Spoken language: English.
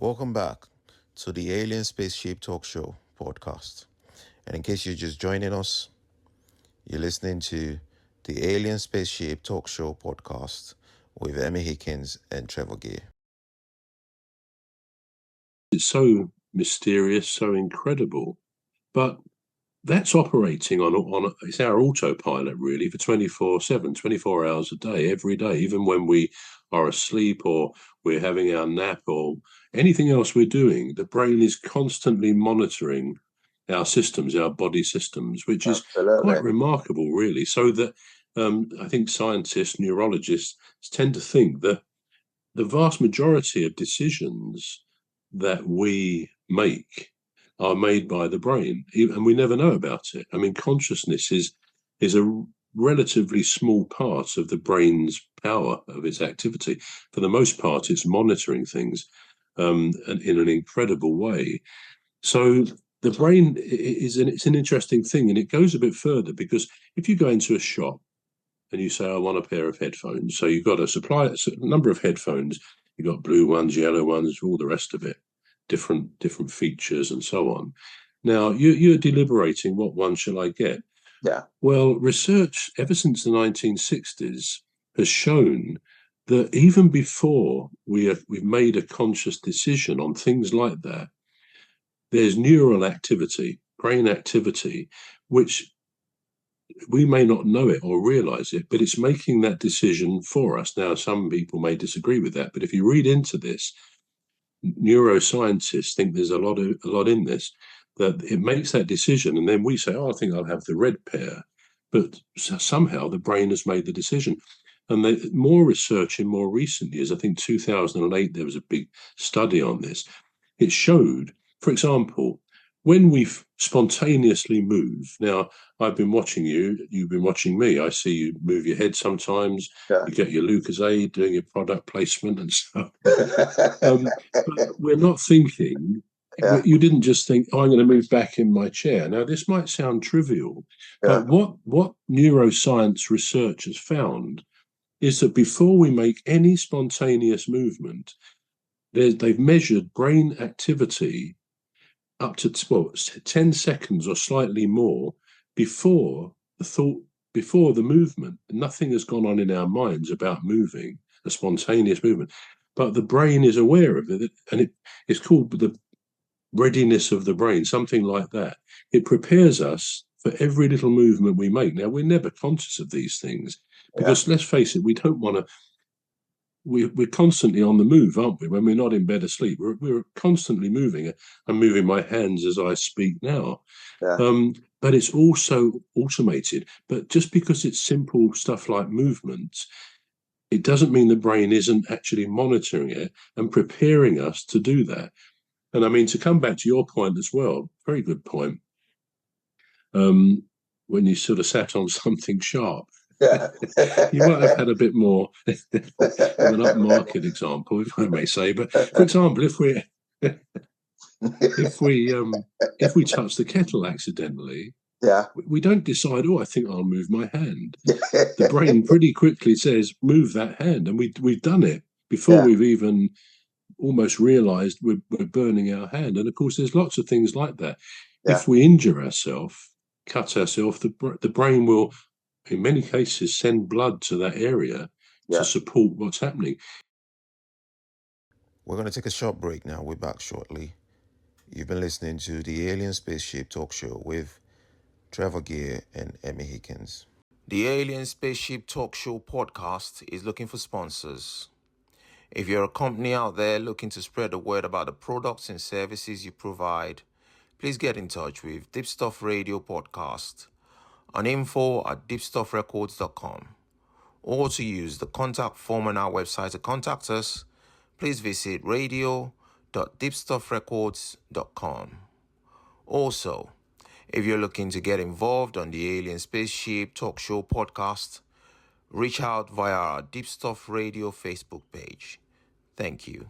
Welcome back to the Alien Spaceship Talk Show podcast. And in case you're just joining us, you're listening to the Alien Spaceship Talk Show podcast with Emmy Hikins and Trevor. It's so mysterious, so incredible, but that's operating on it's our autopilot really for 24/7, 24 hours a day, every day, even when we are asleep or we're having our nap or anything else we're doing. The brain is constantly monitoring our systems, our body systems, which is quite remarkable, really. So that I think scientists, neurologists tend to think that the vast majority of decisions that we make are made by the brain, and we never know about it. I mean, consciousness is a relatively small part of the brain's power, of its activity. For the most part, it's monitoring things in an incredible way. So the brain it's an interesting thing, and it goes a bit further, because if you go into a shop and you say, I want a pair of headphones, so you've got a number of headphones, you've got blue ones, yellow ones, all the rest of it, different features and so on. Now, you're deliberating, what one shall I get? Yeah. Well, research ever since the 1960s has shown that even before we've made a conscious decision on things like that, there's neural activity, brain activity, which we may not know it or realize it, but it's making that decision for us. Now, some people may disagree with that, but if you read into this, neuroscientists think there's a lot in this, that it makes that decision, and then we say, I think I'll have the red pair, but somehow the brain has made the decision. And more research in more recent years, I think 2008, there was a big study on this. It showed, for example, when we spontaneously move. Now, I've been watching you, you've been watching me. I see you move your head sometimes. Yeah. You get your Lucozade, doing your product placement and stuff. But we're not thinking, you didn't just think, I'm going to move back in my chair. Now, this might sound trivial, but what neuroscience research has found is that before we make any spontaneous movement, they've measured brain activity up to 10 seconds or slightly more before the movement. Nothing has gone on in our minds about moving, a spontaneous movement, but the brain is aware of it, and it's called the readiness of the brain, something like that. It prepares us for every little movement we make. Now, we're never conscious of these things because, let's face it, we don't want to. We're constantly on the move, aren't we? When we're not in bed asleep, we're constantly moving. I'm moving my hands as I speak now. But it's also automated. But just because it's simple stuff like movements, it doesn't mean the brain isn't actually monitoring it and preparing us to do that. And I mean, to come back to your point as well, very good point. When you sort of sat on something sharp, you might have had a bit more of an upmarket example, if I may say. But for example, if we touch the kettle accidentally, we don't decide, I think I'll move my hand. The brain pretty quickly says, move that hand, and we've done it before we've even almost realized we're burning our hand. And of course, there's lots of things like that. If we injure ourselves, cut ourselves, the brain will, in many cases, send blood to that area to support what's happening. We're going to take a short break now. We're back shortly. You've been listening to the Alien Spaceship Talk Show with Trevor and Emmy Hikins. The Alien Spaceship Talk Show podcast is looking for sponsors. If you're a company out there looking to spread the word about the products and services you provide, please get in touch with Deepstuff Radio Podcast on info@deepstuffrecords.com, or to use the contact form on our website to contact us, please visit radio.deepstuffrecords.com. Also, if you're looking to get involved on the Alien Spaceship Talk Show podcast, reach out via our Deepstuff Radio Facebook page. Thank you.